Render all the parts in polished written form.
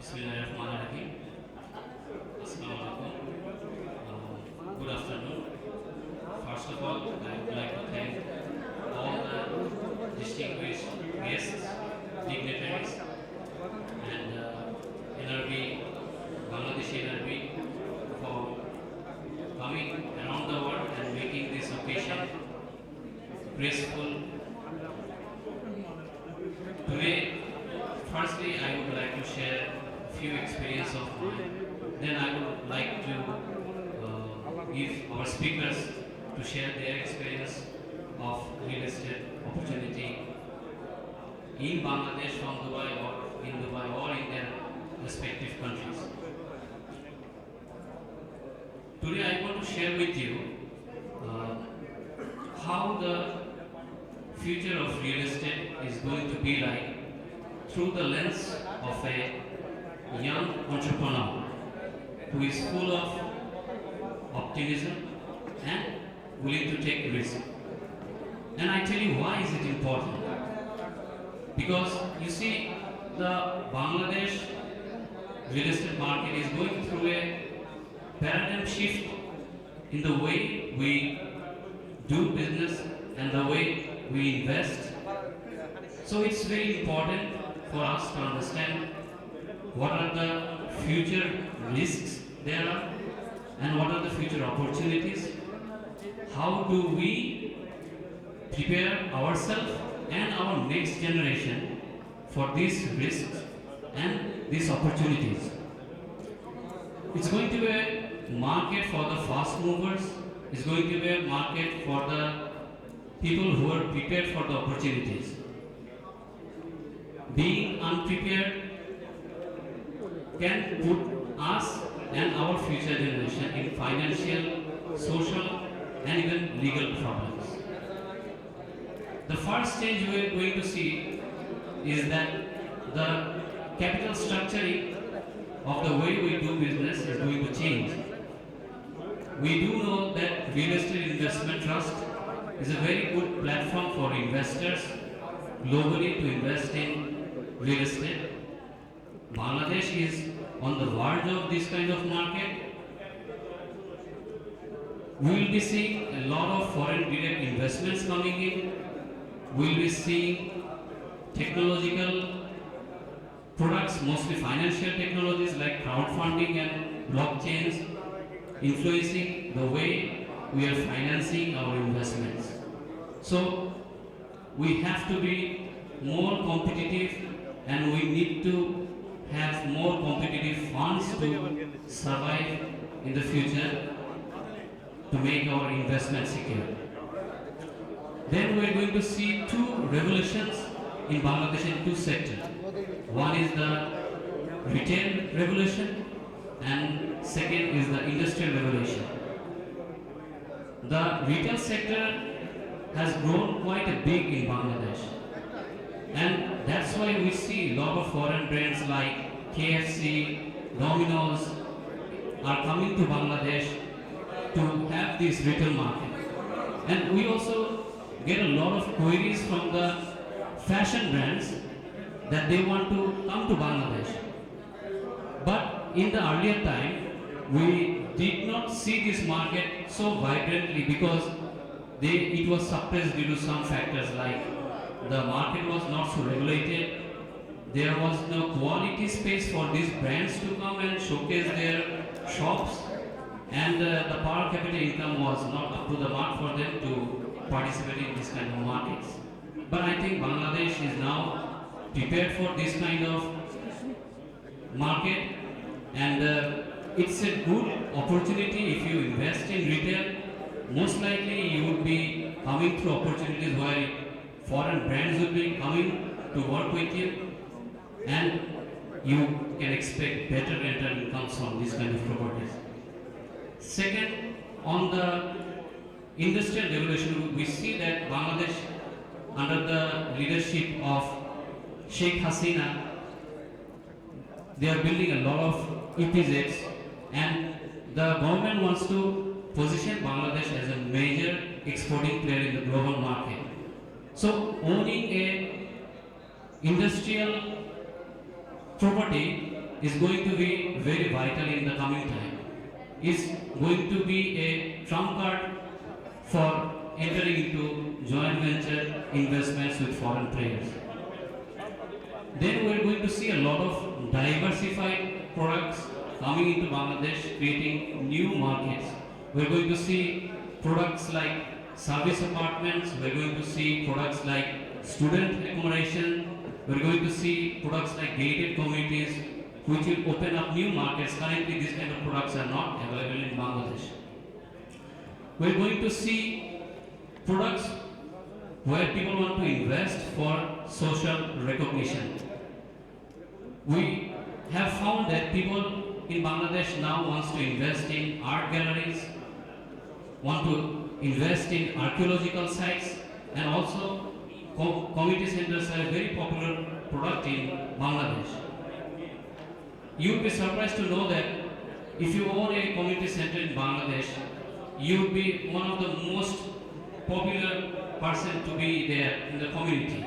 Bismillahirrahmanirrahim. Assalamualaikum. Good afternoon. First of all, I would like to thank all the distinguished guests, dignitaries, and NRB, Bangladeshi NRB for coming around the world and making this occasion graceful. Today, firstly, I would like to share a few experiences of mine. Then I would like to give our speakers to share their experience of real estate opportunity in Bangladesh, from Dubai, or in Dubai, or in their respective countries. Today I want to share with you how the future of real estate is going to be like through the lens of a young entrepreneur who is full of optimism and willing to take risk. And I tell you why is it important. Because you see, the Bangladesh real estate market is going through a paradigm shift in the way we do business and the way we invest. So it's very important for us to understand what are the future risks there are and what are the future opportunities. How do we prepare ourselves and our next generation for these risks and these opportunities. It's going to be a market for the fast movers. It's going to be a market for the people who are prepared for the opportunities. Being unprepared can put us and our future generation in financial, social, and even legal problems. The first change we are going to see is that the capital structuring of the way we do business is going to change. We do know that real estate investment trust is a very good platform for investors globally to invest in real estate. Bangladesh is on the verge of this kind of market. We will be seeing a lot of foreign direct investments coming in. We will be seeing technological products, mostly financial technologies like crowdfunding and blockchains, influencing the way we are financing our investments. So we have to be more competitive, and we need to have more competitive funds to survive in the future to make our investment secure. Then we are going to see two revolutions in Bangladesh in two sectors. One is the retail revolution and second is the industrial revolution. The retail sector has grown quite a big in Bangladesh, and that's why we see a lot of foreign brands like KFC, Domino's are coming to Bangladesh to have this retail market. And we also get a lot of queries from the fashion brands that they want to come to Bangladesh. But in the earlier time, we did not see this market so vibrantly because it was suppressed due to some factors, like the market was not so regulated. There was no quality space for these brands to come and showcase their shops, and the per capita income was not up to the mark for them to participate in this kind of markets. But I think Bangladesh is now prepared for this kind of market, and it's a good opportunity if you invest in retail. Most likely you would be coming through opportunities where foreign brands will be coming to work with you, and you can expect better rental incomes from these kind of properties. Second, on the industrial revolution, we see that Bangladesh, under the leadership of Sheikh Hasina, they are building a lot of EPZs, and the government wants to position Bangladesh as a major exporting player in the global market. So owning a industrial property is going to be very vital in the coming time. Is going to be a trump card for entering into joint venture investments with foreign players. Then we are going to see a lot of diversified products coming into Bangladesh, creating new markets. We are going to see products like service apartments, we are going to see products like student accommodation, we are going to see products like gated communities, which will open up new markets. Currently, these kind of products are not available in Bangladesh. We are going to see products where people want to invest for social recognition. We have found that people in Bangladesh now wants to invest in art galleries, want to invest in archaeological sites, and also community centers are a very popular product in Bangladesh. You would be surprised to know that if you own a community center in Bangladesh, you would be one of the most popular person to be there in the community.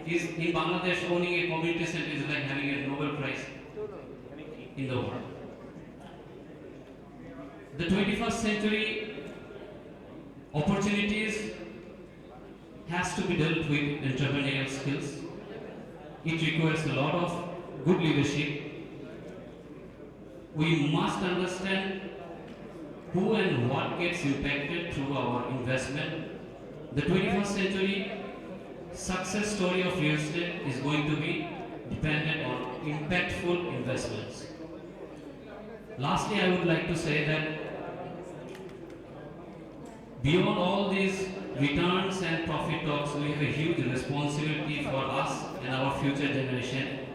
In Bangladesh, owning a community center is like having a Nobel Prize in the world. The 21st century opportunities has to be dealt with entrepreneurial skills. It requires a lot of good leadership. We must understand who and what gets impacted through our investment. The 21st century success story of real estate is going to be dependent on impactful investments. Lastly, I would like to say that beyond all these returns and profit talks, we have a huge responsibility for us and our future generation.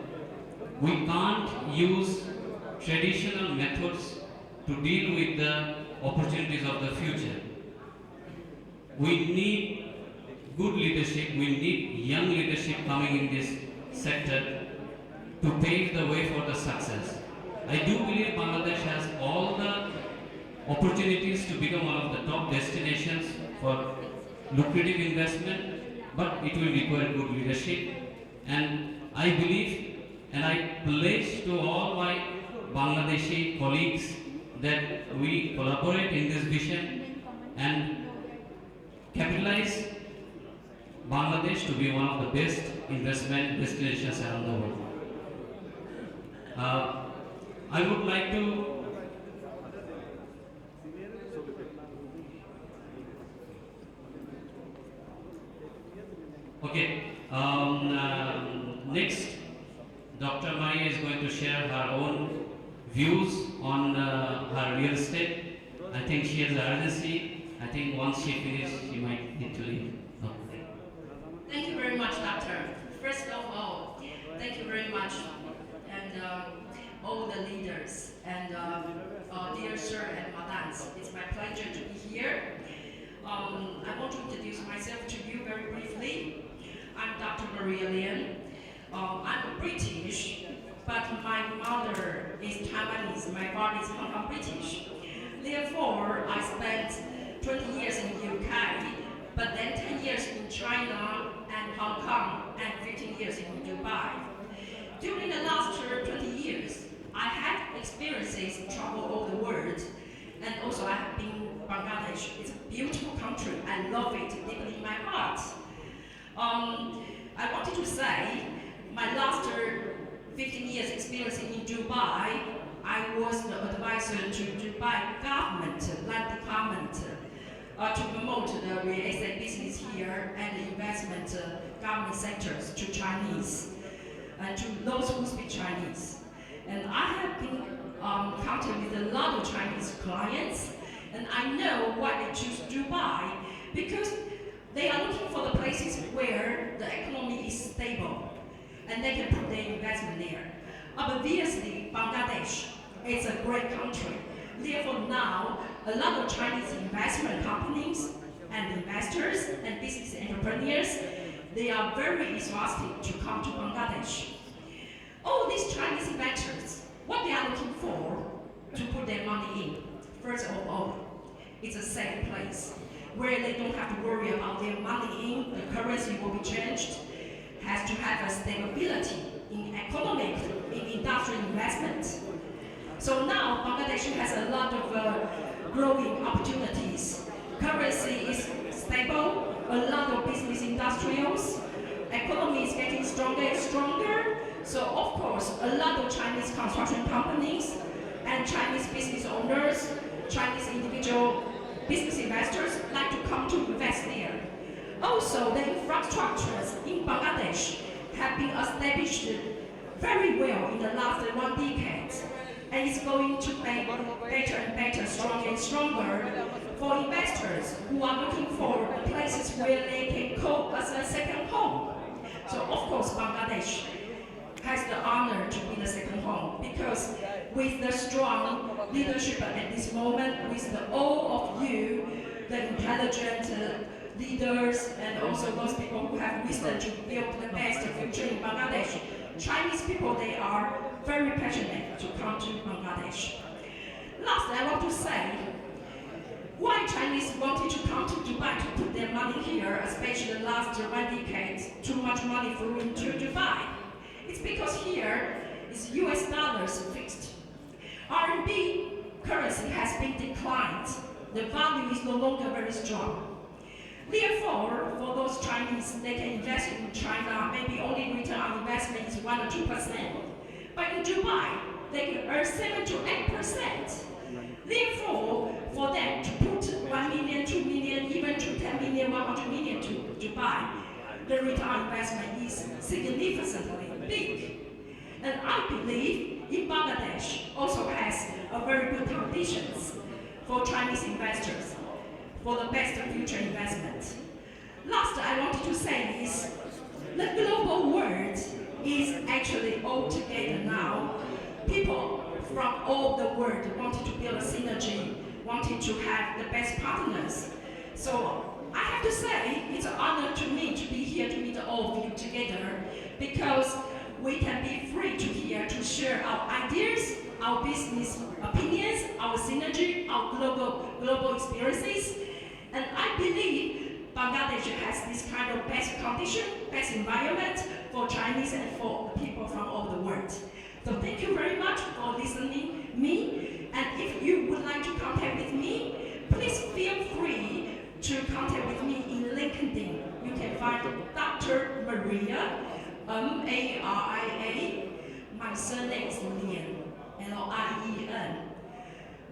We can't use traditional methods to deal with the opportunities of the future. We need good leadership, we need young leadership coming in this sector to pave the way for the success. I do believe Bangladesh has all the opportunities to become one of the top destinations for lucrative investment, but it will require good leadership. And I believe and I pledge to all my Bangladeshi colleagues that we collaborate in this vision and capitalize Bangladesh to be one of the best investment destinations around the world. I would like to next, Dr. Mahir is going to share her own views on her real estate. I think she has urgency. I think once she finishes, she might need to leave. Okay. Thank you very much, Doctor. First of all, thank you very much, and all the leaders, and dear sir and madams. It's my pleasure to be here. I want to introduce myself to you very briefly. I'm Dr. Mahir Ali. I'm British, but my mother is Taiwanese, my father is Hong Kong British. Therefore, I spent 20 years in the UK, but then 10 years in China and Hong Kong, and 15 years in Dubai. During the last 20 years, I had experiences travel all the world, and also I have been Bangladesh. It's a beautiful country. I love it deeply in my heart. I wanted to say, my last 15 years experience in Dubai, I was the advisor to Dubai government, land department, to promote the real estate business here and the investment government sectors to Chinese, and to those who speak Chinese. And I have been contacted with a lot of Chinese clients, and I know why they choose Dubai, because they are looking for the places where the economy is stable and they can put their investment there. Obviously, Bangladesh is a great country. Therefore now, a lot of Chinese investment companies and investors and business entrepreneurs, they are very enthusiastic to come to Bangladesh. All these Chinese investors, what they are looking for to put their money in, first of all, it's a safe place where they don't have to worry about their money in, the currency will be changed, has to have a stability in economic, in industrial investment. So now Bangladesh has a lot of growing opportunities. Currency is stable, a lot of business industrials, economy is getting stronger and stronger. So of course, a lot of Chinese construction companies and Chinese business owners, Chinese individual business investors like to come to invest there. Also, the infrastructures in Bangladesh have been established very well in the last 1 decade, and it's going to make better and better, stronger and stronger for investors who are looking for places where they can call as a second home. So of course, Bangladesh has the honor to be the second home, because with the strong leadership at this moment, with all of you, the intelligent leaders, and also those people who have wisdom to build the best future in Bangladesh, Chinese people, they are very passionate to come to Bangladesh. Last, I want to say, why Chinese wanted to come to Dubai to put their money here, especially the last 1 decade, too much money flew into Dubai. It's because here is US dollars fixed. RMB currency has been declined. The value is no longer very strong. Therefore, for those Chinese, they can invest in China, maybe only return on investment is 1 or 2%. But in Dubai, they can earn 7 to 8%. Therefore, for them to put 1 million, 2 million, even to 10 million, 100 million to Dubai, the return on investment is significantly big. And I believe in Bangladesh also has a very good conditions for Chinese investors for the best future investment. Last, I wanted to say is the global world is actually all together now. People from all the world wanted to build a synergy, wanted to have the best partners. So I have to say, it's an honor to me to be here to meet all of you together, because we can be free to here to share our ideas, our business opinions, our synergy, our global experiences. And I believe Bangladesh has this kind of best condition, best environment for Chinese and for people from all the world. So thank you very much for listening to me. And if you would like to contact with me, please feel free to contact with me in LinkedIn. You can find Dr. Maria, M-A-R-I-A. My surname is Lien, L-I-E-N.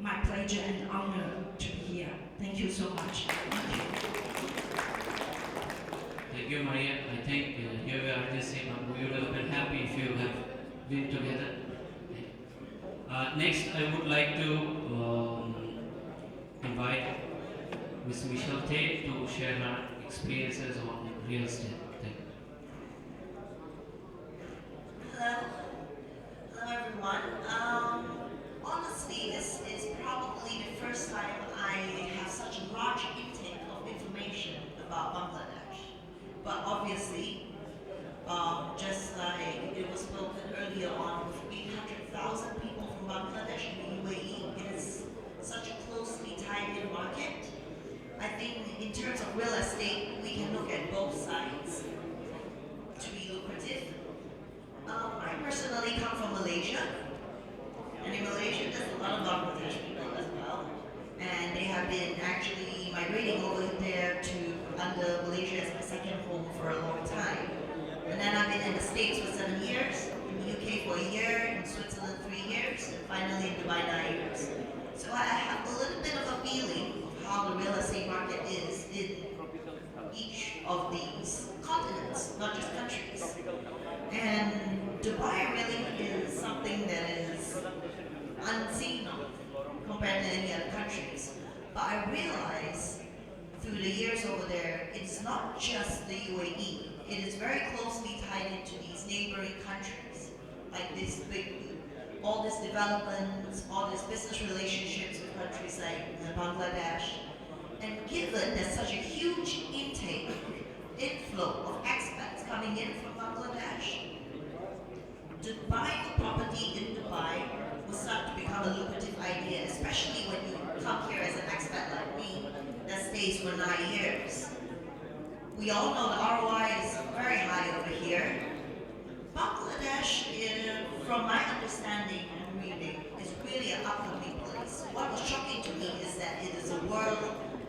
My pleasure and honor to be here. Thank you so much. Thank you. Thank you, Maria. I think you were just saying we would have been happy if you have been together. Next, I would like to invite Ms. Michelle Tay to share her experiences on real estate. Thank you. Hello. Hello, everyone. Honestly, this is probably the first time I have such a large intake of information about Bangladesh. But obviously, just like it was spoken earlier on, with 800,000 people from Bangladesh in the UAE, it is such a closely tied-in market. I think in terms of real estate, we can look at both sides to be lucrative. I personally come from Malaysia, and in Malaysia there's a lot of Bangladesh people as well, and they have been actually migrating over there to under Malaysia as my second home for a long time. And then I've been in the States for 7 years, in the UK for a year, in Switzerland 3 years, and finally in Dubai 9 years. So I have a little bit of a feeling of how the real estate market is in each of these continents, not just countries. And Dubai really is something that is unseen compared to any other countries. But I realize through the years over there, it's not just the UAE. It is very closely tied into these neighboring countries, like this big, all this development, all these business relationships with countries like Bangladesh. And given there's such a huge intake, inflow of expats coming in from Bangladesh, buying a property in Dubai will start to become a lucrative idea, especially when you come here as an expat like me that stays for 9 years. We all know the ROI is very high over here. Bangladesh, from my understanding, studying and reading, is really an upcoming place. What was shocking to me is that it is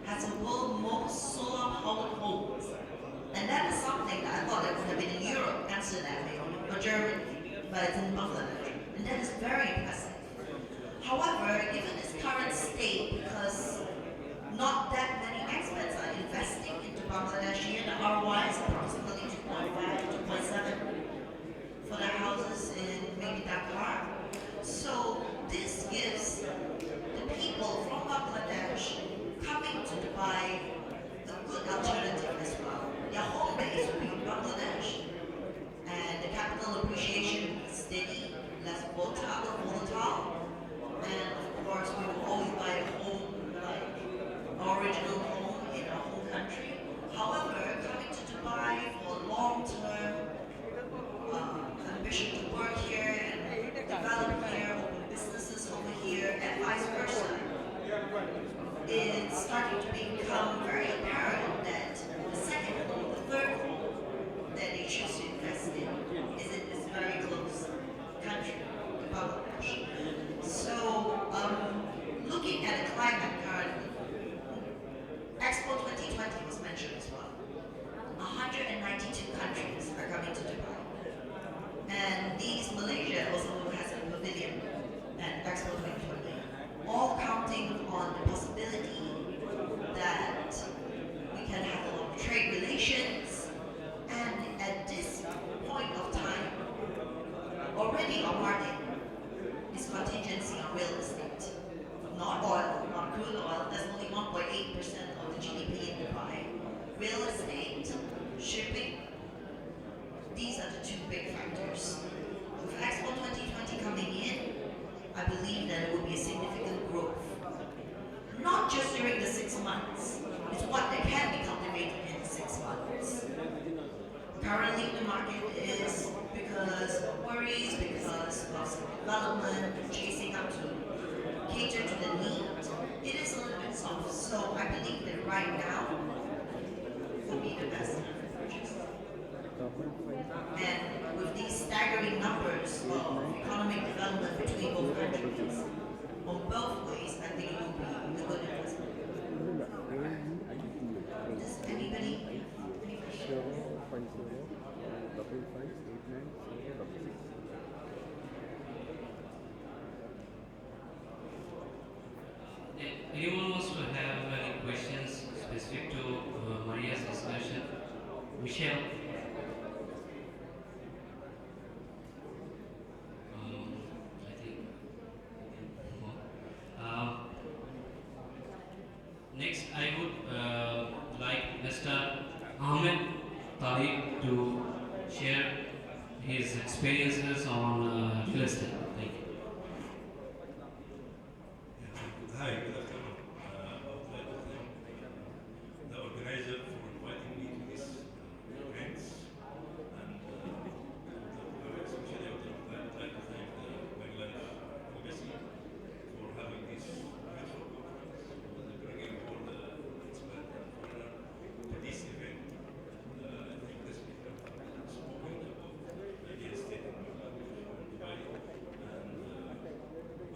has the world's most solar powered homes. And that is something that I thought it would have been in Europe, Amsterdam, or Germany, but it's in Bangladesh. And that is very impressive. However, given its current state, because not that many experts are investing into Bangladesh here, the ROI is approximately 2.5, 2.7 for the houses in maybe Dakar. So this gives the people from Bangladesh coming to Dubai a good alternative as well. Their home base will be in Bangladesh, and the capital appreciation is steady, less volatile, and of course we will always buy a home, like original home in our home country. However, coming to Dubai for long-term ambition to work here and develop here, open businesses over here, and vice versa, it's starting to become very apparent that the second home, the third home that they choose to invest in is in this very close country, Bangladesh. So, looking at the climate currently, Expo 2020 was mentioned as well. 192 countries are coming to Dubai. And Malaysia also has a pavilion at Expo 2020, all counting on the possibility that we can have a lot of trade relations. And at this point of time, already our market is contingency on real estate. Not oil, not crude oil, that's only 1.8% of the GDP in Dubai. Real estate, shipping, these are the two big factors. With Expo 2020 coming in, I believe that it will be a significant growth. Not just during the 6 months, it's what that can be cultivated in the 6 months. Currently the market is, because of worries, because of development, chasing up to cater to the need, it is a little bit soft. So I believe that right now will be the best time for purchase. And with these staggering numbers of economic development between both countries, on both ways, I think it will be a good investment. Does anybody? Any questions? Anyone wants to have any questions specific to Maria's discussion? Michelle? I think. Next, I would like Mr. Ahmed Tariq to share his experiences on real estate. Thank you. Hi, good afternoon. I would like to thank the organizer for inviting me to this event, and especially I would like to thank the Bangladesh Embassy for having this beautiful conference, for bringing all the experts and foreigners to this event. I think the speaker has spoken about real estate in Bangladesh and Dubai, and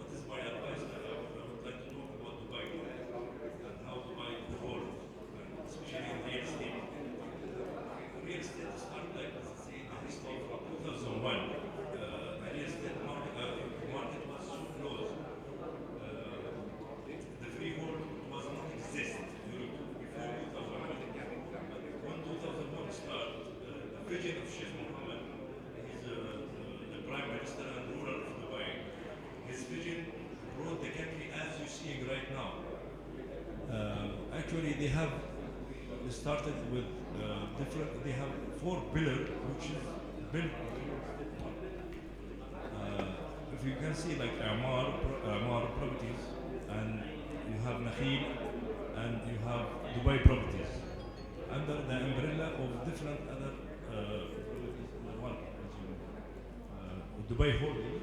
what is my advice? I would like to talk about Dubai and how Dubai evolved, and especially in real estate. Real estate started, like say, the history from 2001. The real estate market was so closed. The freehold was not exist before 2001. When 2001 started, the vision of Sheikh Mohammed, he's the prime minister and ruler of Dubai. His vision brought the country as you're seeing right now. Actually, they have started with different. They have 4 pillars, which is built. If you can see, like Amar properties, and you have Nakhil, and you have Dubai properties, under the umbrella of different other one, Dubai Holding,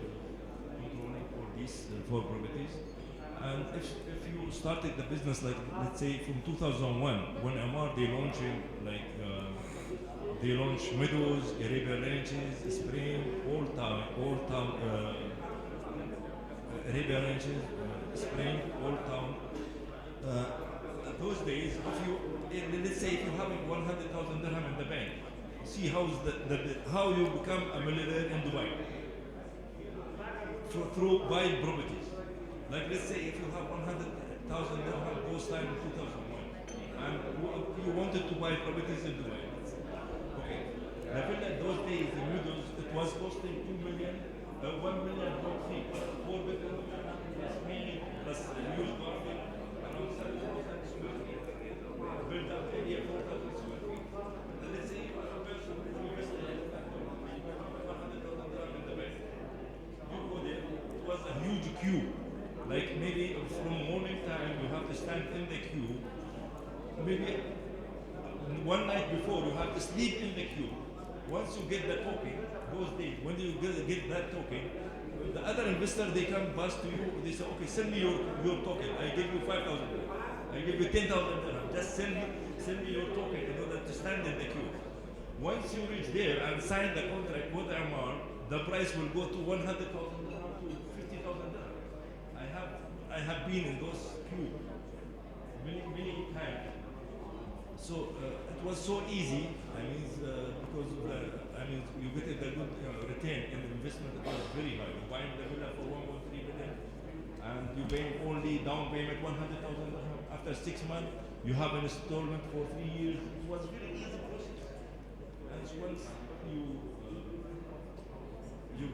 controlling all these 4 properties. And if you started the business, like let's say from 2001, when Amar they launching they launched Meadows, Arabian Ranches, Spring, Old Town, Arabia Ranches, Spring, Old Town. Those days, if you, let's say if you have 100,000 dirham in the bank, see how you become a millionaire in Dubai through buying properties. Like let's say if you have 100,000 dirham those time in 2001, and you wanted to buy properties in Dubai. Okay, the villa those days in Middles, it was costing 2 million, 1 million block feet, 4 bedroom, plus mainly, plus huge garden, around 7,000 square feet. Built up area 4,000 square feet. And let's say if a person who invested 100,000 dirham in the bank, you go there, it was a huge queue. Like maybe from morning time you have to stand in the queue. Maybe one night before you have to sleep in the queue. Once you get the token, those days, when you get that token, the other investor they come past to you, they say, okay, send me your token. I give you 5,000. I give you 10,000 dirham. Just send me your token in order to stand in the queue. Once you reach there and sign the contract with Amar, the price will go to 100,000 dirham to 50,000 dirham. I have been in those queue many times. So it was so easy. I mean, because you get a good return in the investment. It was very high. You're buying the villa for 1.3 million, and you pay only down payment 100,000 dirham. After 6 months, you have an installment for 3 years. It was a very easy process. And once you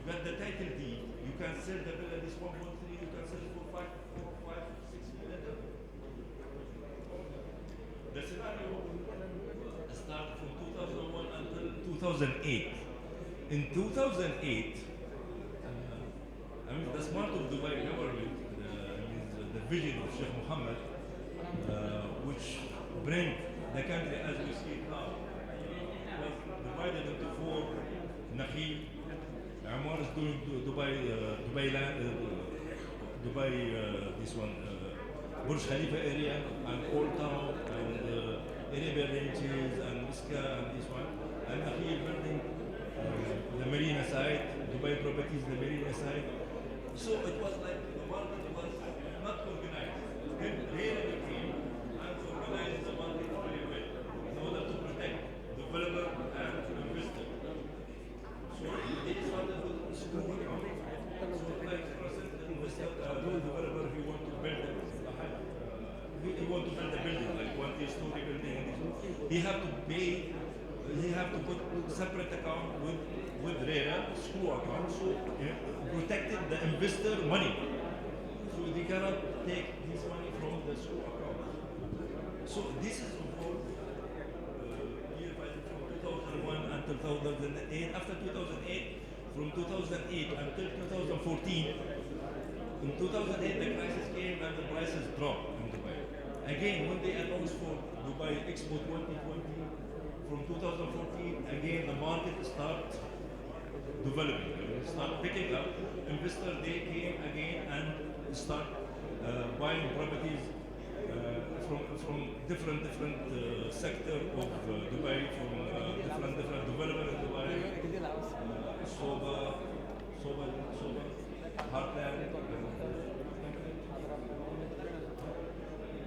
got the title deed, you can sell the villa this 1.3. You can sell it for 5, 6 million. The scenario started from 2001 until 2008. In 2008, the smart of Dubai government, the vision of Sheikh Mohammed, which bring the country as we see it now, was divided into 4 Nakhil. Amar is doing Dubai land, this one. Burj Khalifa area and Old Town and Arabia Ranges and Miska and this one. And Akhil building the marina side, Dubai properties, the marina side. So it was like the market was not organized. Then they came and organized the market very well in order to protect developer and investor. So they started with school account. So like for instance, the investor, the developer, he want to build he want to build a building, like 1-story building, he have to pay, he have to put separate account with RERA, screw account, so protected the investor money. So they cannot take this money from the screw account. So this is involved year by from 2001 until 2008. After 2008, from 2008 until 2014, in 2008 the crisis came and the prices dropped in Dubai. Again, when they announced for Dubai Expo 2020, from 2014, again the market started developing, start picking up. Investors, they came again and start buying properties from different sector of Dubai, from different development in Dubai, Soba, Heartland,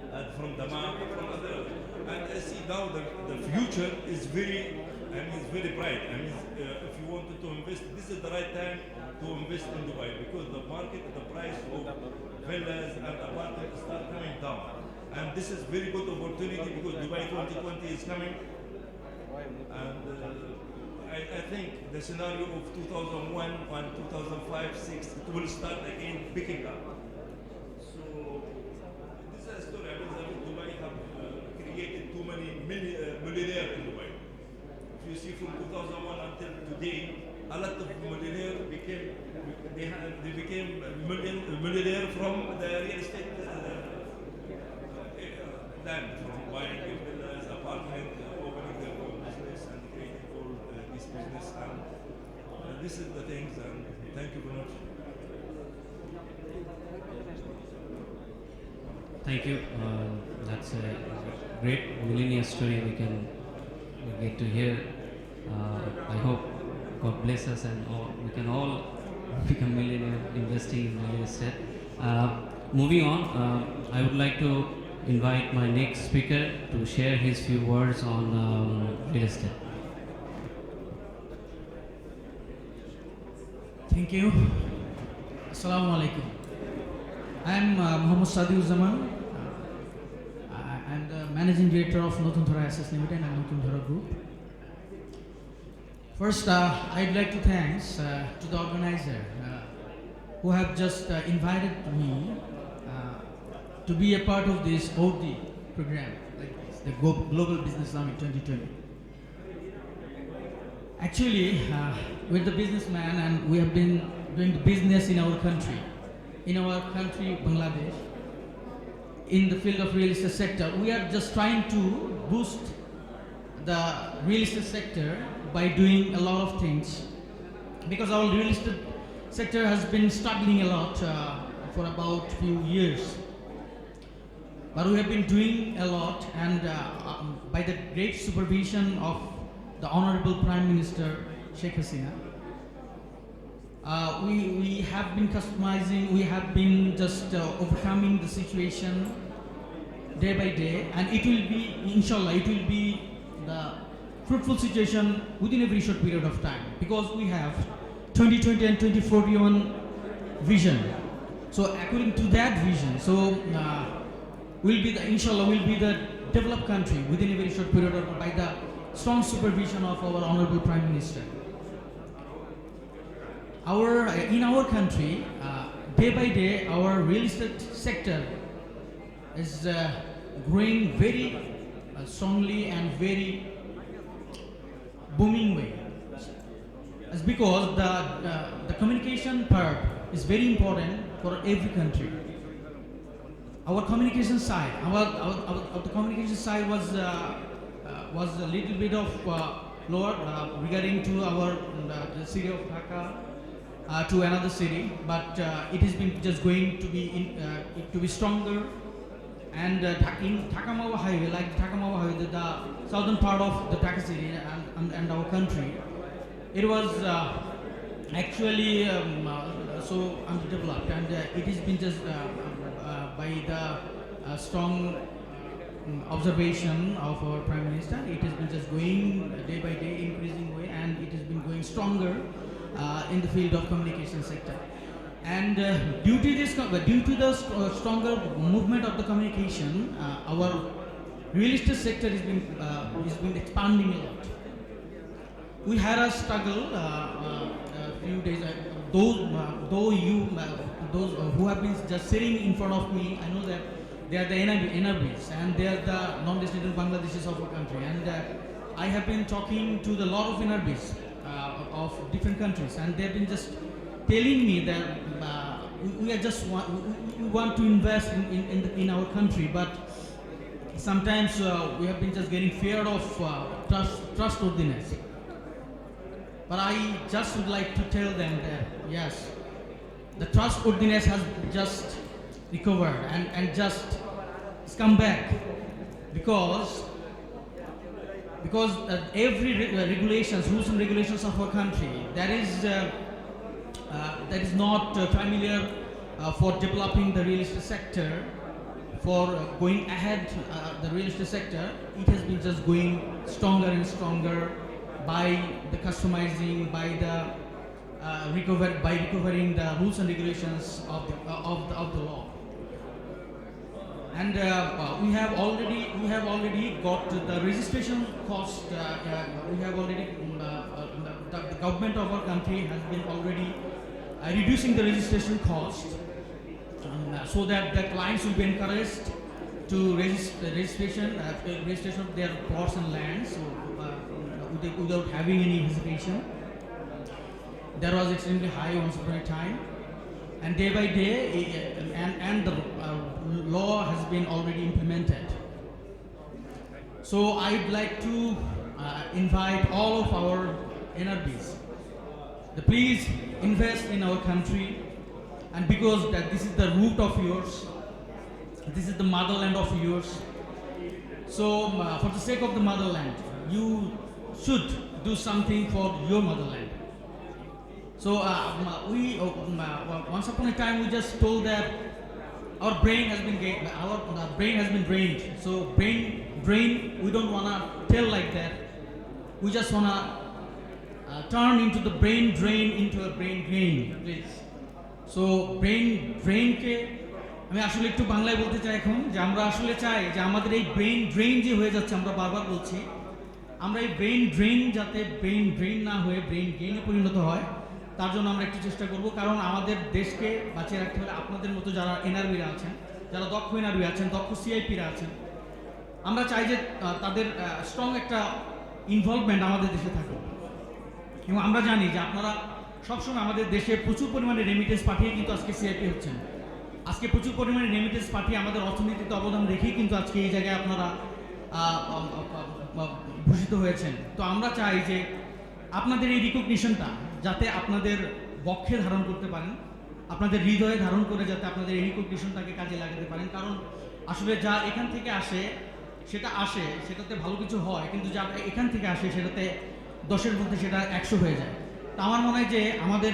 and from Dammam, from other. And I see now the future is very, very bright. If you wanted to invest, this is the right time to invest in Dubai because the market, the price of villas and apartments start coming down. And this is very good opportunity because Dubai 2020 is coming. And I think the scenario of 2001 and 2005, 6, it will start again picking up. So this is a story. Dubai have created too many millionaires in Dubai. If you see from 2001 until today, a lot of millionaires became millionaire from the real estate land, from buying villas, apartments, opening their own business and creating all this business. And this is the things. And thank you very much. Thank you. That's a great millennial story we get to hear. I hope God bless us and we can all become millionaire investing in real estate. Moving on, I would like to invite my next speaker to share his few words on real estate. Thank you. Assalamu alaikum. I am Muhammad Sadiuzzaman. I am the managing director of Notun Thora Assets Limited and Notun Thora Group. First, I'd like to thanks to the organizer who have just invited me to be a part of this OD program, like this, the Global Business Summit 2020. Actually, we're the businessman and we have been doing the business in our country, Bangladesh, in the field of real estate sector. We are just trying to boost the real estate sector by doing a lot of things, because our real estate sector has been struggling a lot for about few years. But we have been doing a lot, and by the great supervision of the Honorable Prime Minister Sheikh Hasina, we have been customizing, we have been just overcoming the situation day by day, and it will be, inshallah, it will be the fruitful situation within a very short period of time, because we have 2020 and 2041 vision. So according to that vision, so will be the, inshallah, will be the developed country within a very short period of time by the strong supervision of our Honorable Prime Minister. In our country, day by day, our real estate sector is growing very strongly and very booming way. It's because the communication part is very important for every country. Our communication side, the communication side was a little bit of lower regarding to our the city of Dhaka to another city, but it has been just going to be stronger. And in Takamawa Highway, like Takamawa Highway, the southern part of the Dhaka city and our country, it was actually so underdeveloped, and it has been just by the strong observation of our Prime Minister, it has been just going day by day, increasing way, and it has been going stronger in the field of communication sector. And due to the stronger movement of the communication, our real estate sector has been expanding a lot. We had a struggle a few days. Those who have been just sitting in front of me, I know that they are the NRBs and they are the non-resident Bangladeshis of our country. And I have been talking to the lot of NRBs of different countries, and they have been just telling me that we want to invest in our country, but sometimes we have been just getting feared of trustworthiness. But I just would like to tell them that yes, the trustworthiness has just recovered and just come back, because every regulations, rules and regulations of our country that is not familiar for developing the real estate sector, for going ahead the real estate sector, it has been just going stronger and stronger by the customizing, by the recovering the rules and regulations of the law. And we have already got the registration cost. We have already the government of our country has been already reducing the registration cost, so that the clients will be encouraged to registration of their plots and lands, so, without having any hesitation. That was extremely high once upon a time, and day by day, and the law has been already implemented. So I'd like to invite all of our NRBs, please invest in our country, and because that this is the root of yours, this is the motherland of yours. So for the sake of the motherland, you should do something for your motherland. So once upon a time we just told that our brain has been our brain has been drained. So brain drain, we don't wanna tell like that. We just wanna turn into the brain drain into a brain gain, please. So brain drain কে আমি আসলে একটু বাংলায় বলতে চাই এখন যে আমরা আসলে চাই যে আমাদের এই ব্রেন ড্রেন যে হয়ে যাচ্ছে, আমরা বারবার বলছি, আমরা এই ব্রেন ড্রেন যাতে ব্রেন ড্রেন না হয়ে ব্রেন গেইনে পরিণত হয়, তার জন্য আমরা একটু চেষ্টা করব। কারণ আমাদের দেশকে বাঁচিয়ে রাখতে হলে আপনাদের মতো যারা এনআরবিরা আছেন, যারা দক্ষ এনআরবি আছেন, দক্ষ সিআইপিরা আছেন, আমরা চাই যে তাদের স্ট্রং একটা ইনভলভমেন্ট আমাদের দেশে থাকুক। এবং আমরা জানি যে আপনারা সবসময় আমাদের দেশে প্রচুর পরিমাণে রেমিটেন্স পাঠিয়ে কিন্তু আজকে সিআইপি হচ্ছেন। আজকে প্রচুর পরিমাণে রেমিটেন্স পাঠিয়ে আমাদের অর্থনীতিতে অবদান রেখেই কিন্তু আজকে এই জায়গায় আপনারা ভূষিত হয়েছেন। তো আমরা চাই যে আপনাদের এই রিকগনিশনটা যাতে আপনাদের বক্ষে ধারণ করতে পারেন, আপনাদের হৃদয়ে ধারণ করে যাতে আপনাদের এই রিকগনিশনটাকে কাজে লাগাতে পারেন। কারণ আসলে যা এখান থেকে আসে সেটাতে ভালো কিছু হয়, কিন্তু যা এখান থেকে আসে সেটাতে 10-এর মধ্যে সেটা 100 হয়ে যায়। তা আমার মনে হয় যে আমাদের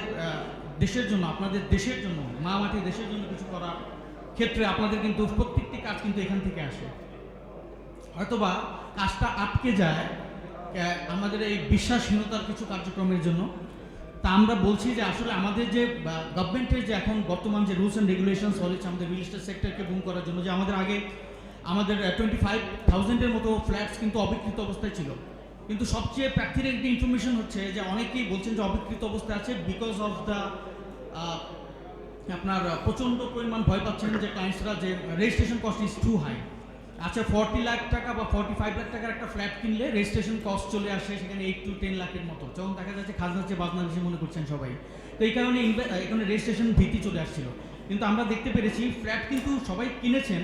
দেশের জন্য, আপনাদের দেশের জন্য, মা মাটি দেশের জন্য কিছু করার ক্ষেত্রে আপনাদের কিন্তু প্রত্যেকটি কাজ কিন্তু এখান থেকে আসে। হয়তোবা কাজটা আটকে যায় আমাদের এই বিশ্বাসহীনতার কিছু কার্যক্রমের জন্য। তা আমরা বলছি যে আসলে আমাদের যে গভর্নমেন্টের যে এখন বর্তমান যে রুলস অ্যান্ড রেগুলেশনস হচ্ছে আমাদের রিয়েল এস্টেট সেক্টরকে বুম করার জন্য, যে আমাদের আগে আমাদের 25,000-এর মতো ফ্ল্যাটস কিন্তু অবিকৃত অবস্থায় ছিল, কিন্তু সবচেয়ে প্র্যাকটিক্যাল একটি ইনফরমেশন হচ্ছে যে অনেকেই বলছেন যে অবিকৃত অবস্থায় আছে বিকজ অফ দ্য আপনার প্রচণ্ড পরিমাণ ভয় পাচ্ছেন যে ক্লায়েন্টসরা যে registration cost is too high. আচ্ছা 40 লাখ টাকা বা 45 লাখ টাকার একটা ফ্ল্যাট কিনলে রেজিস্ট্রেশন কস্ট চলে আসে সেখানে 8 to 10 লাখের মতো, যখন দেখা যাচ্ছে খাজনা হচ্ছে বাজনা বেশি মনে করছেন সবাই। তো এই কারণে এখানে রেজিস্ট্রেশন ভীতি চলে আসছিল। কিন্তু আমরা দেখতে পেরেছি ফ্ল্যাট কিন্তু সবাই কিনেছেন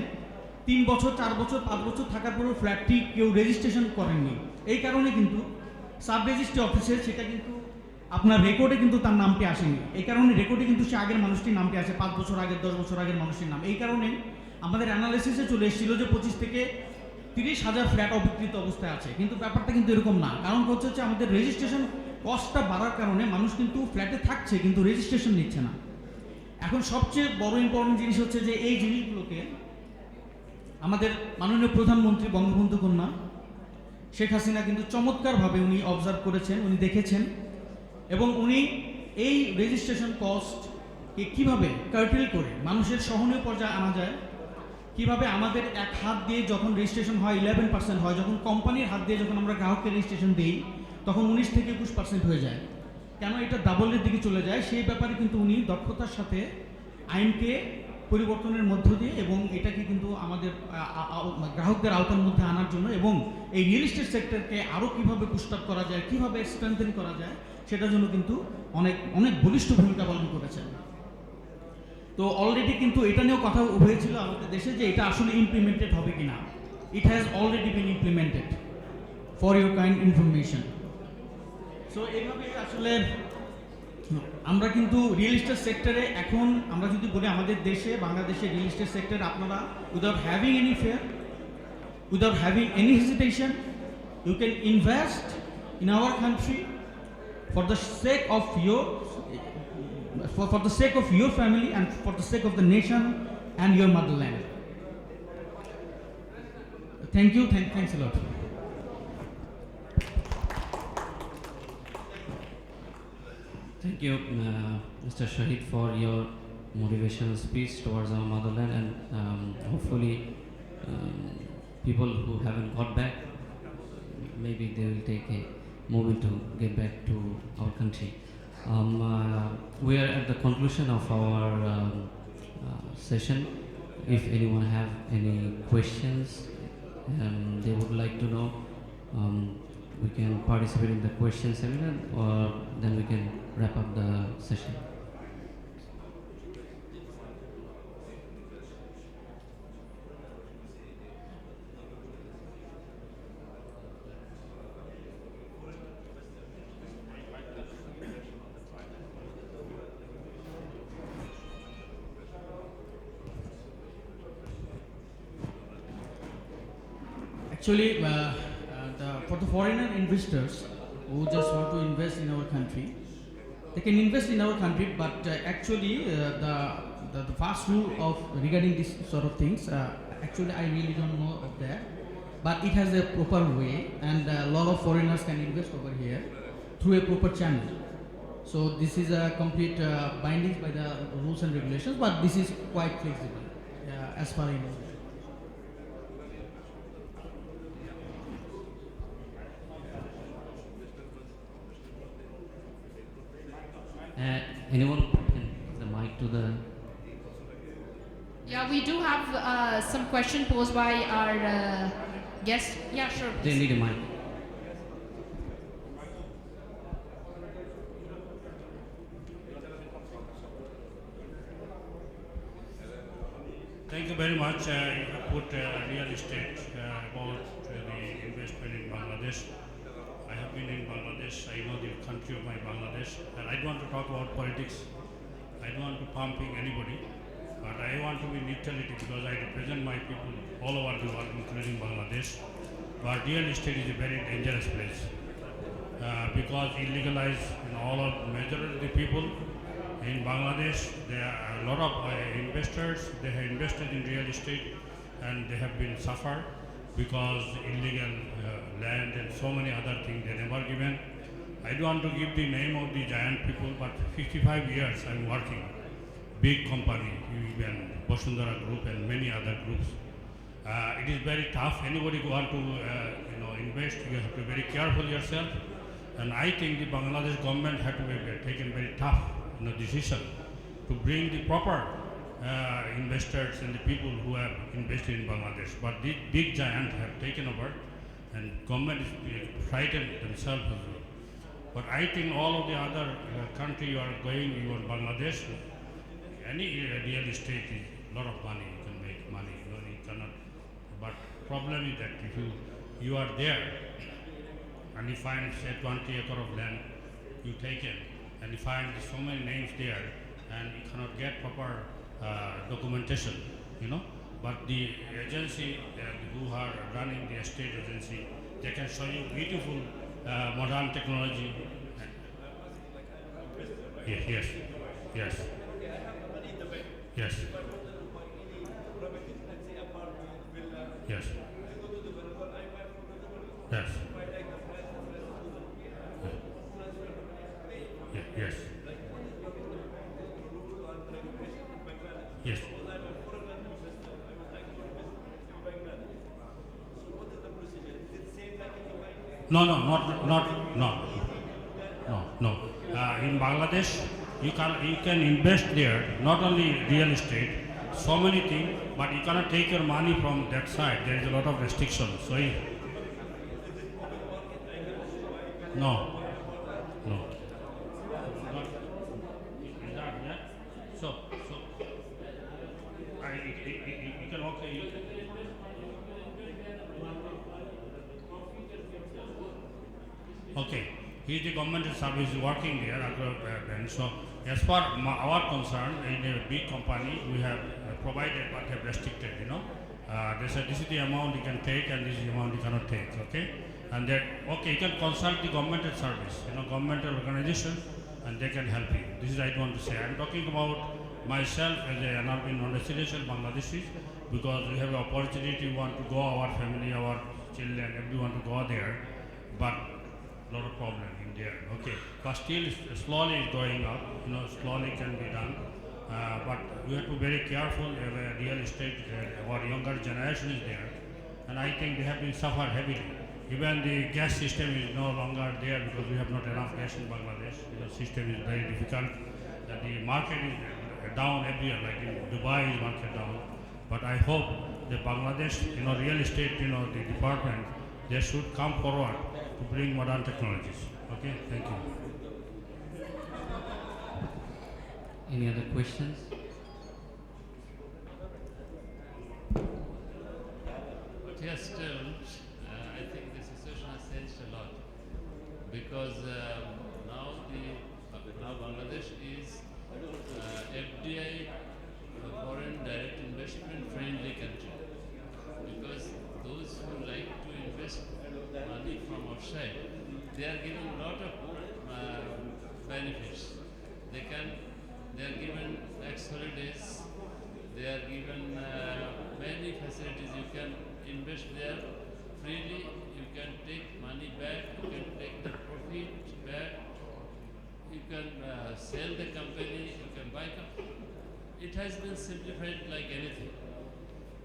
3 বছর 4 বছর 5 বছর থাকার পরেও ফ্ল্যাটটি কেউ রেজিস্ট্রেশন করেননি। এই কারণে কিন্তু সাব রেজিস্ট্রি অফিসে সেটা কিন্তু আপনার রেকর্ডে কিন্তু তার নামটি আসেনি। এই কারণে রেকর্ডে কিন্তু সে আগের মানুষটির নামটি আসে, 5 বছর আগের 10 বছর আগের মানুষটির নাম। এই কারণে আমাদের অ্যানালাইসিসে চলে এসেছিল যে 25 থেকে 30,000 ফ্ল্যাট অবিকৃত অবস্থায় আছে, কিন্তু ব্যাপারটা কিন্তু এরকম না। কারণ হচ্ছে আমাদের রেজিস্ট্রেশন কস্টটা বাড়ার কারণে মানুষ কিন্তু ফ্ল্যাটে থাকছে কিন্তু রেজিস্ট্রেশন নিচ্ছে না। এখন সবচেয়ে বড় ইম্পর্টেন্ট জিনিস হচ্ছে যে এই জিনিসগুলোকে আমাদের মাননীয় প্রধানমন্ত্রী বঙ্গবন্ধু কন্যা শেখ হাসিনা কিন্তু চমৎকারভাবে উনি অবজার্ভ করেছেন, উনি দেখেছেন, এবং উনি এই রেজিস্ট্রেশন কস্টকে কীভাবে কার্টেল করে মানুষের সহনীয় পর্যায়ে আনা যায়, কিভাবে আমাদের এক হাত দিয়ে যখন রেজিস্ট্রেশন হয় 11% হয়, যখন কোম্পানির হাত দিয়ে যখন আমরা গ্রাহককে রেজিস্ট্রেশন দিই তখন 19 থেকে 21% হয়ে যায়। কেন এটা ডাবলের দিকে চলে যায় সেই ব্যাপারে কিন্তু উনি দক্ষতার সাথে আইনকে পরিবর্তনের মধ্য দিয়ে এবং এটাকে কিন্তু আমাদের গ্রাহকদের আওতার মধ্যে আনার জন্য এবং এই রিয়েল এস্টেট সেক্টরকে আরও কীভাবে বুস্ট আপ করা যায়, কীভাবে স্ট্রেংথেন করা যায় সেটার জন্য কিন্তু অনেক অনেক বলিষ্ঠ ভূমিকা পালন করেছেন। তো অলরেডি কিন্তু এটা নিয়েও কথা হয়েছিল আমাদের দেশে যে এটা আসলে ইমপ্লিমেন্টেড হবে কিনা। It has already been implemented for your kind information. So এইভাবে আসলে আমরা কিন্তু রিয়েল এস্টেট সেক্টরে এখন আমরা যদি বলি আমাদের দেশে বাংলাদেশে রিয়েল এস্টেট সেক্টর আপনারা without having any fear, without having any hesitation, you can invest in our country for the sake of your for the sake of your family and for the sake of the nation and your motherland. Thank you. Thanks a lot. Thank you, Mr. Shahid, for your motivational speech towards our motherland, and hopefully people who haven't got back, maybe they will take a moment to get back to our country. We are at the conclusion of our session. If anyone have any questions they would like to know, we can participate in the question seminar, or then we can wrap up the session. Actually, for the foreigner investors who just want to invest in our country, They can invest in our country, but actually the first rule of regarding this sort of things, actually I really don't know of that, but it has a proper way, and a lot of foreigners can invest over here through a proper channel. So this is a complete bindings by the rules and regulations, but this is quite flexible, as far as I know. Anyone can the mic to the. Yeah, we do have some question posed by our guest. Yeah, sure. They Please. need a mic. Thank you very much. You have put real estate about the investment in Bangladesh. I have been in Bangladesh. I know the country of my Bangladesh. And I don't want to talk about politics. I don't want to pumping anybody. But I want to be neutrality because I represent my people all over the world, including Bangladesh. But real estate is a very dangerous place because illegalized in all of majority of the people in Bangladesh. There are a lot of investors. They have invested in real estate and they have been suffered because illegal land and so many other things they never given. I don't want to give the name of the giant people, but 55 years I'm working. Big company, even Bosundara Group and many other groups. It is very tough. Anybody who want to invest, you have to be very careful yourself. And I think the Bangladesh government had to be taken very tough decision to bring the proper investors and the people who have invested in Bangladesh. But these big giants have taken over, and government is frightened themselves as well. But I think all of the other country you are going, even Bangladesh, any real estate is a lot of money. You can make money. You cannot. But problem is that if you are there and you find say 20 acre of land, you take it, and you find so many names there, and you cannot get proper documentation, But the agency who are running the estate agency, they can show you beautiful modern technology. Yes, yes, yes, yes, yes, yes, yes, yes. No, no, no. In Bangladesh, you can invest there, not only real estate, so many things, but you cannot take your money from that side. There is a lot of restrictions. So, no, no. Is that, yeah? So, you can, okay. Okay, he is the government service working there. And so, as far our concern, in a big company, we have provided but have restricted. They said this is the amount you can take and this is the amount you cannot take. Okay, and that okay, you can consult the government service, governmental organization, and they can help you. This is I want to say. I am talking about myself as a non-residential Bangladeshi because we have an opportunity. We want to go, our family, our children, everyone to go there, but lot of problem in there. Okay, but still slowly it's going up. Slowly can be done. But we have to be very careful. Real estate, our younger generation is there, and I think they have been suffered heavily. Even the gas system is no longer there because we have not enough gas in Bangladesh. The system is very difficult. The market is down every year, like in Dubai is market down. But I hope the Bangladesh, real estate, the department, they should come forward to bring modern technologies. Okay, thank you. Any other questions? But yes, still, I think the situation has changed a lot because now Bangladesh is FDI, foreign direct investment friendly country, because those who like to invest money from outside, they are giving a lot of benefits. tax holidays. They are given many facilities. You can invest there freely. You can take money back. You can take the profit back. You can sell the company. You can buy company. It has been simplified like anything.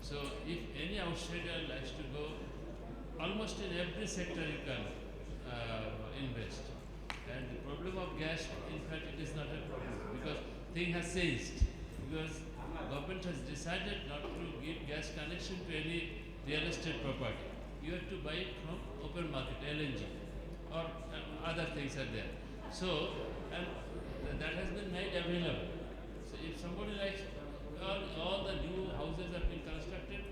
So if any outsider likes to go, almost in every sector you can invest. And the problem of gas, in fact, it is not a problem because thing has changed. Because government has decided not to give gas connection to any real estate property. You have to buy it from open market, LNG, or other things are there. So, and that has been made available. So if somebody likes, all the new houses have been constructed.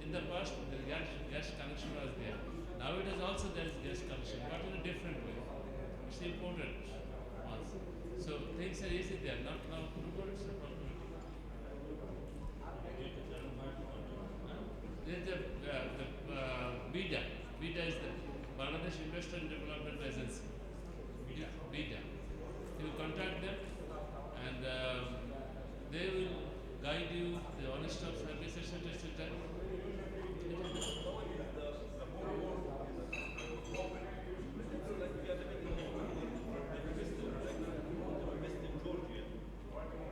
In the past, the gas connection was there. Now it is also there is gas connection, but in a different way. It's important also. So things are easy there, not now. It's a problem. There's the BIDA. BIDA is the Bangladesh Investment Development Agency. BIDA. You contact them and they will guide you, the one-stop service, etc., etc.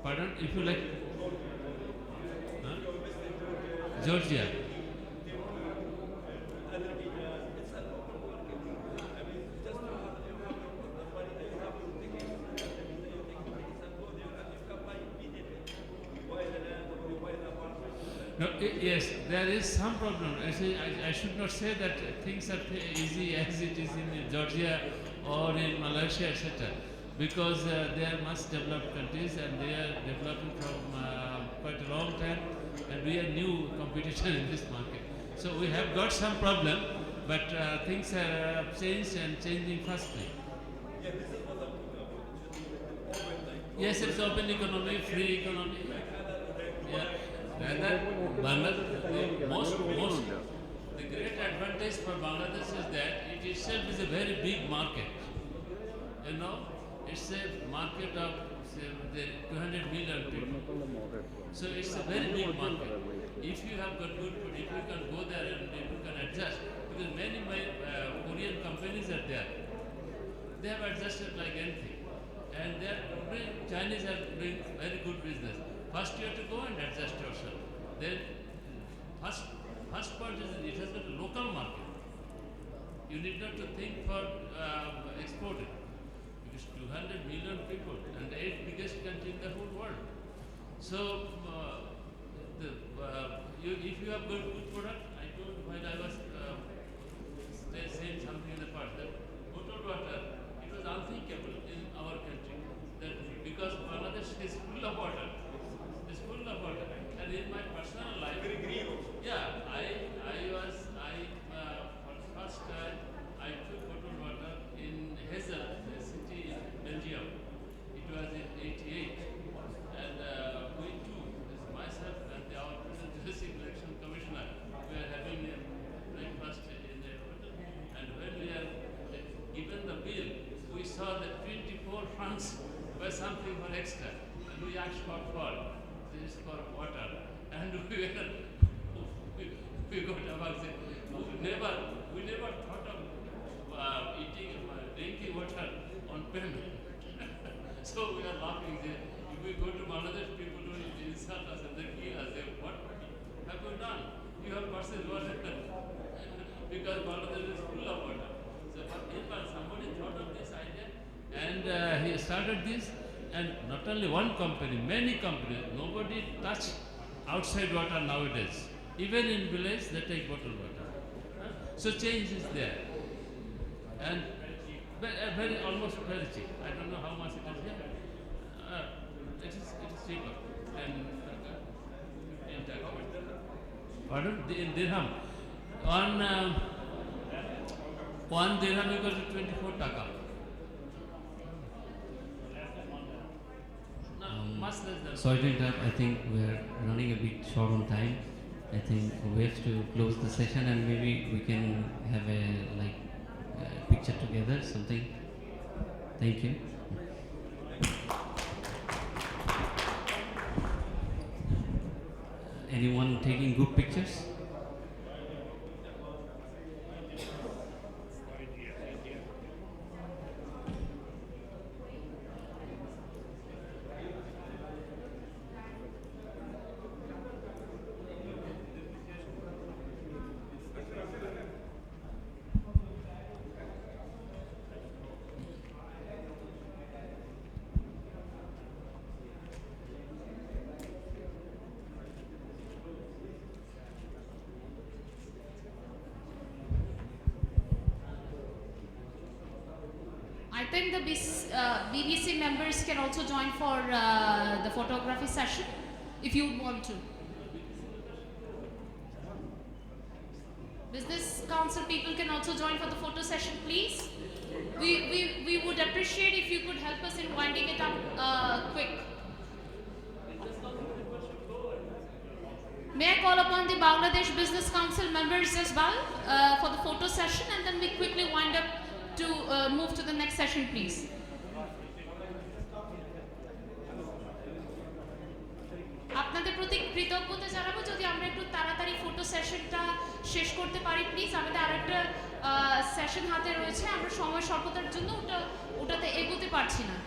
Pardon? If you like, huh? Georgia. No, yes, there is some problem. I should not say that things are easy as it is in Georgia or in Malaysia, etc. Because they are much developed countries and they are developing from quite a long time, and we are new competitor in this market. So we have got some problem, but things have changed and changing fastly. Yes, it's open economy, free economy. Yeah. The great advantage for Bangladesh is that it itself is a very big market. You know, it's a market of say, 200 million people. So it's a very big market. If you have got good food, if you can go there and if you can adjust, because many Korean companies are there, they have adjusted like anything. And they are Chinese are doing very good business. First you have to go and adjust yourself. Then first part is it has got a local market. You need not to think for exporting. Because 200 million people and the 8th biggest country in the whole world. So if you have good product, I told while I was saying something in the past that bottled water, it was unthinkable in our country. That because Bangladesh is full of water. It's full of water. And in my personal life, yeah, for the first time, I took bottled water in Hazel, a city in Belgium. It was in '88. And we too, myself and our Jurassic Election Commissioner, we are having a breakfast in a hotel. And when we are given the bill, we saw that 24 francs were something for extra. And we asked what for. This is for water. And we got about it. We never thought of drinking water on payment. So we are laughing there. If we go to Bangladesh, people will insult us and they kill us. They, what have you done? You have purchased water. Because Bangladesh is full of water. So somebody thought of this idea and he started this. And not only one company, many companies, nobody touch outside water nowadays. Even in village, they take bottled water. So change is there. And very almost very cheap. I don't know how much it is here. It is cheaper than in Dhaka. Pardon? In dirham. One dirham equals to 24 taka. Sorry to interrupt. I think we're running a bit short on time. I think we have to close the session and maybe we can have a picture together, something. Thank you. anyone taking good pictures? I think the BBC members can also join for the photography session, if you want to. Business Council people can also join for the photo session, please. We would appreciate if you could help us in winding it up quick. May I call upon the Bangladesh Business Council members as well for the photo session, and then we quickly wind up to move to the next session, please. আপনাদের প্রতি কৃতজ্ঞতা জানাবো যদি আমরা একটু তাড়াতাড়ি photo সেশনটা শেষ করতে পারি প্লিজ। আমাদের আরেকটা সেশন হাতে রয়েছে, আমরা সময় স্বল্পতার জন্য ওটাতে এগোতে পারছি না।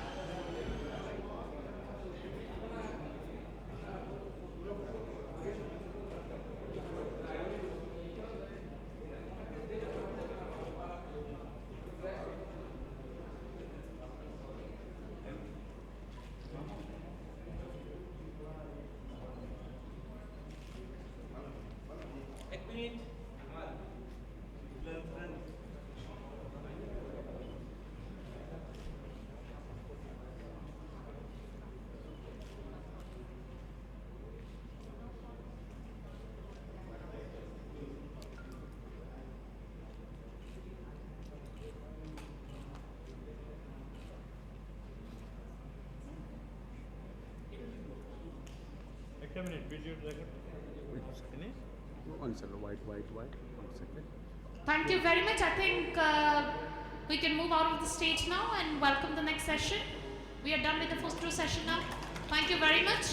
One second, white. One second. Thank you very much. I think we can move out of the stage now and welcome the next session. We are done with the photo session now. Thank you very much.